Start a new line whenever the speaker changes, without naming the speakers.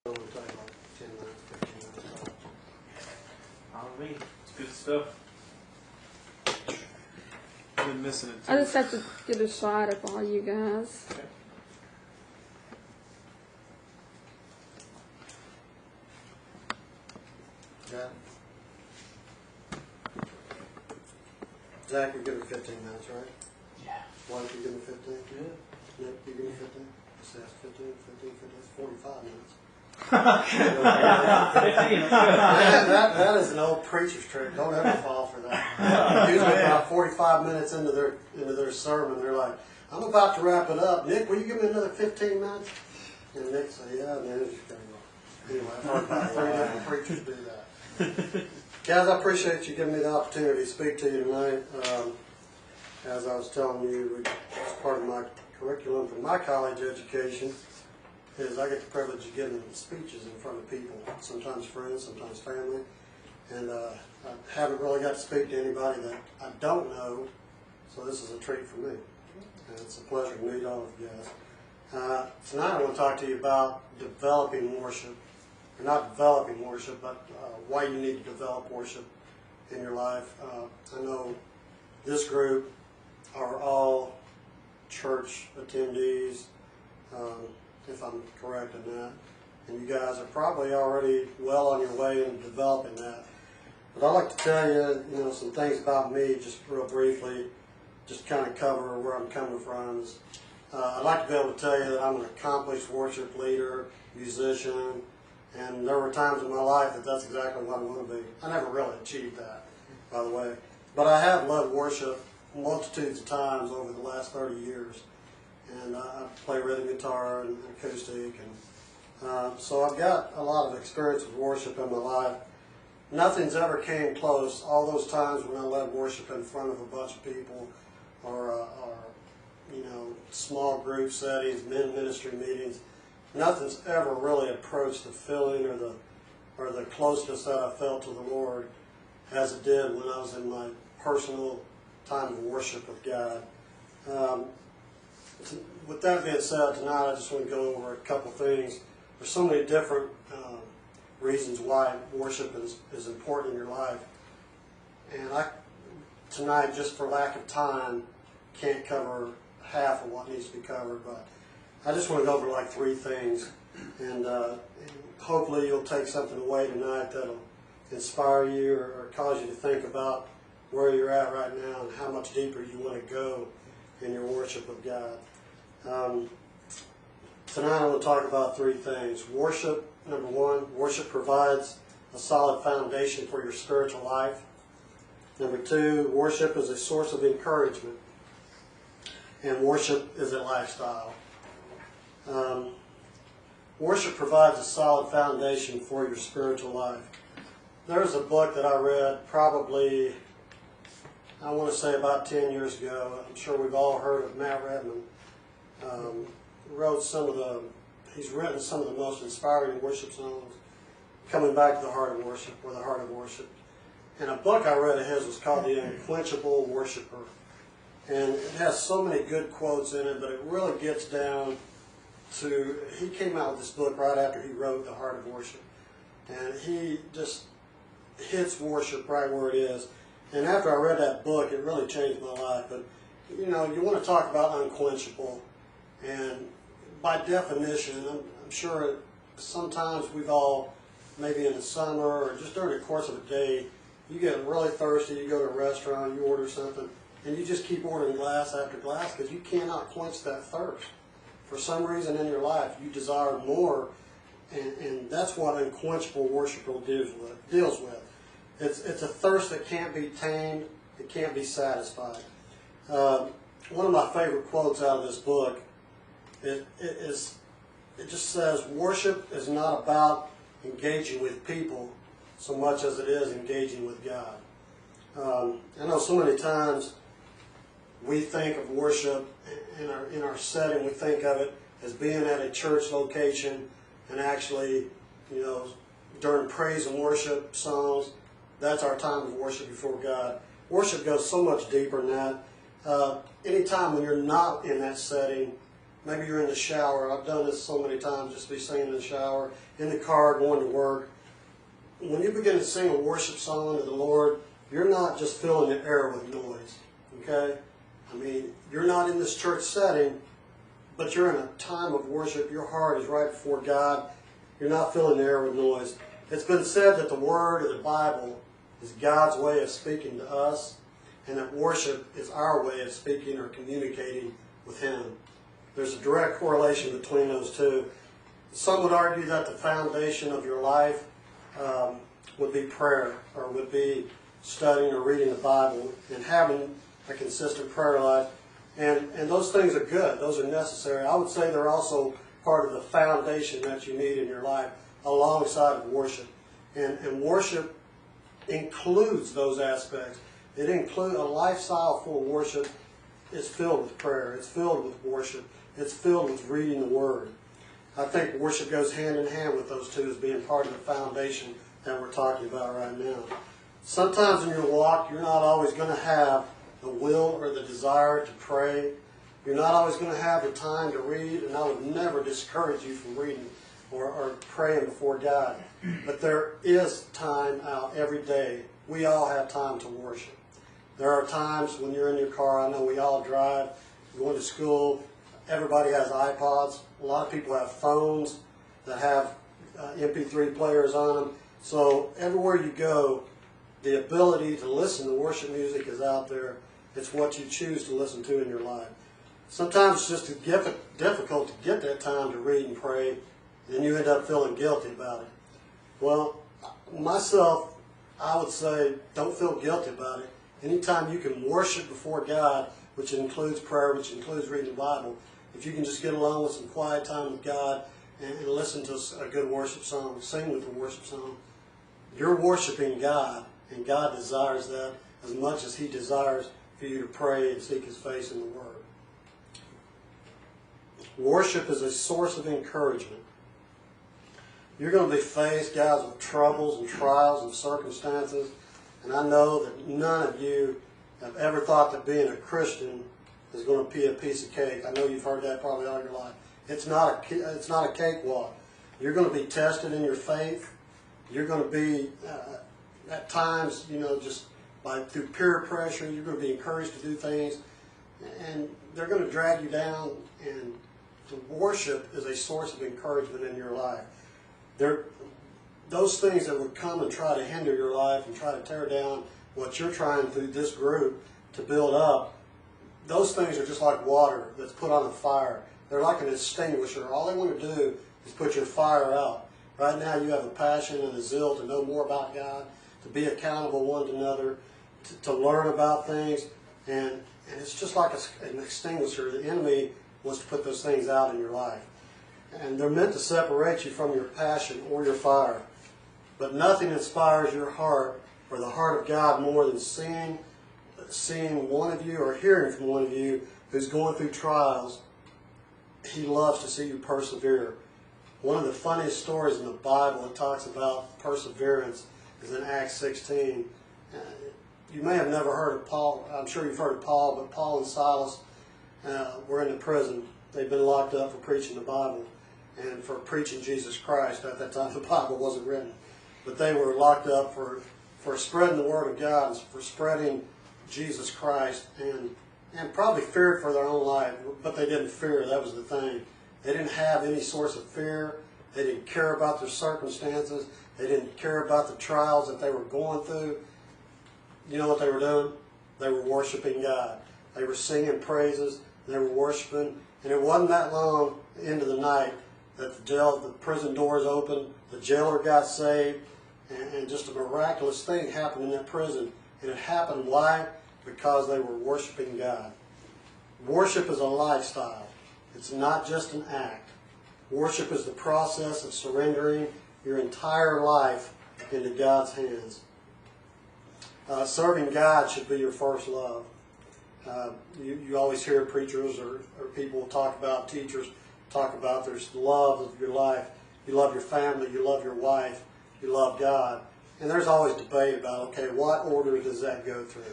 We'll take like 10 minutes, 15 minutes.
I mean, it's good stuff. I've been missing it too.
I just have to get a shot of all you guys.
Okay.
Yeah. Zach, you're giving 15 minutes, right?
Yeah.
Why don't you give me 15?
Yeah.
Nick, you give me 15? Just ask 15, 15, 15, that's 45 minutes.
15.
Man, that is an old preacher's trick. Don't ever fall for that. Usually about 45 minutes into their sermon, they're like, I'm about to wrap it up. Nick, will you give me another 15 minutes? And Nick said, yeah, and then it's just going to go. Anyway, I've heard about 3 different preachers do that. Guys, I appreciate you giving me the opportunity to speak to you tonight. As I was telling you, as part of my curriculum for my college education, is I get the privilege of giving speeches in front of people, sometimes friends, sometimes family, and I haven't really got to speak to anybody that I don't know, so this is a treat for me, and it's a pleasure to meet all of you guys. Tonight I want to talk to you about developing worship, or not developing worship, but why you need to develop worship in your life. I know this group are all church attendees, if I'm correct in that. And you guys are probably already well on your way in developing that. But I'd like to tell you, some things about me, just real briefly, just kind of cover where I'm coming from. I'd like to be able to tell you that I'm an accomplished worship leader, musician, and there were times in my life that that's exactly what I want to be. I never really achieved that, by the way. But I have led worship multitudes of times over the last 30 years. And I play rhythm guitar and acoustic, and so I've got a lot of experience with worship in my life. Nothing's ever came close. All those times when I led worship in front of a bunch of people, or small group settings, men ministry meetings, nothing's ever really approached the feeling or the closeness that I felt to the Lord as it did when I was in my personal time of worship with God. With that being said, tonight I just want to go over a couple things. There's so many different reasons why worship is important in your life. And tonight, just for lack of time, can't cover half of what needs to be covered, but I just want to go over like 3 things. And hopefully you'll take something away tonight that'll inspire you or cause you to think about where you're at right now and how much deeper you want to go in your worship of God. Tonight I want to talk about 3 things. Worship, number 1, worship provides a solid foundation for your spiritual life. Number 2, worship is a source of encouragement. And worship is a lifestyle. Worship provides a solid foundation for your spiritual life. There's a book that I read probably, I want to say about 10 years ago. I'm sure we've all heard of Matt Redman. He's written some of the most inspiring worship songs, Coming Back to the Heart of Worship, or The Heart of Worship. And a book I read of his was called The Unquenchable Worshiper. And it has so many good quotes in it, but it really gets down to, he came out with this book right after he wrote The Heart of Worship. And he just hits worship right where it is. And after I read that book, it really changed my life. But, you want to talk about unquenchable. And by definition, I'm sure sometimes we've all, maybe in the summer or just during the course of a day, you get really thirsty, you go to a restaurant, you order something, and you just keep ordering glass after glass because you cannot quench that thirst. For some reason in your life, you desire more, and that's what unquenchable worship deals with. It's a thirst that can't be tamed, it can't be satisfied. One of my favorite quotes out of this book, it just says, worship is not about engaging with people so much as it is engaging with God. I know so many times we think of worship in our setting, we think of it as being at a church location and actually, during praise and worship songs, that's our time of worship before God. Worship goes so much deeper than that. Anytime when you're not in that setting, maybe you're in the shower. I've done this so many times, just be singing in the shower, in the car, going to work. When you begin to sing a worship song to the Lord, you're not just filling the air with noise, okay? I mean, you're not in this church setting, but you're in a time of worship. Your heart is right before God. You're not filling the air with noise. It's been said that the Word of the Bible is God's way of speaking to us, and that worship is our way of speaking or communicating with Him. There's a direct correlation between those two. Some would argue that the foundation of your life would be prayer, or would be studying or reading the Bible and having a consistent prayer life. And those things are good. Those are necessary. I would say they're also part of the foundation that you need in your life alongside of worship. And worship includes those aspects. It includes a lifestyle full of worship is filled with prayer. It's filled with worship. It's filled with reading the Word. I think worship goes hand in hand with those two as being part of the foundation that we're talking about right now. Sometimes in your walk, you're not always going to have the will or the desire to pray. You're not always going to have the time to read, and I would never discourage you from reading or praying before God. But there is time out every day. We all have time to worship. There are times when you're in your car. I know we all drive, going to school. Everybody has iPods. A lot of people have phones that have MP3 players on them. So everywhere you go, the ability to listen to worship music is out there. It's what you choose to listen to in your life. Sometimes it's just difficult to get that time to read and pray, and then you end up feeling guilty about it. Well, myself, I would say don't feel guilty about it. Anytime you can worship before God, which includes prayer, which includes reading the Bible, if you can just get along with some quiet time with God and listen to a good worship song, sing with the worship song, you're worshiping God, and God desires that as much as He desires for you to pray and seek His face in the Word. Worship is a source of encouragement. You're going to be faced, guys, with troubles and trials and circumstances, and I know that none of you have ever thought that being a Christian is going to be a piece of cake. I know you've heard that probably all your life. It's not a cakewalk. You're going to be tested in your faith. You're going to be, at times, just through peer pressure, you're going to be encouraged to do things, and they're going to drag you down. And to worship is a source of encouragement in your life. Those things that would come and try to hinder your life and try to tear down what you're trying through this group to build up, those things are just like water that's put on a fire. They're like an extinguisher. All they want to do is put your fire out. Right now you have a passion and a zeal to know more about God, to be accountable one to another, to learn about things, and it's just like an extinguisher. The enemy wants to put those things out in your life. And they're meant to separate you from your passion or your fire. But nothing inspires your heart or the heart of God more than seeing one of you or hearing from one of you who's going through trials. He loves to see you persevere. One of the funniest stories in the Bible that talks about perseverance is in Acts 16. You may have never heard of Paul. I'm sure you've heard of Paul, but Paul and Silas were in the prison. They'd been locked up for preaching the Bible and for preaching Jesus Christ. At that time, the Bible wasn't written. But they were locked up for spreading the Word of God, and for spreading Jesus Christ, and probably feared for their own life, but they didn't fear. That was the thing. They didn't have any source of fear. They didn't care about their circumstances. They didn't care about the trials that they were going through. You know what they were doing? They were worshiping God. They were singing praises. They were worshiping. And it wasn't that long into the night that the prison doors opened, the jailer got saved, and just a miraculous thing happened in that prison. And it happened why? Because they were worshiping God. Worship is a lifestyle. It's not just an act. Worship is the process of surrendering your entire life into God's hands. Serving God should be your first love. You always hear preachers or people talk about, teachers talk about there's love of your life. You love your family, you love your wife, you love God. And there's always debate about, okay, what order does that go through?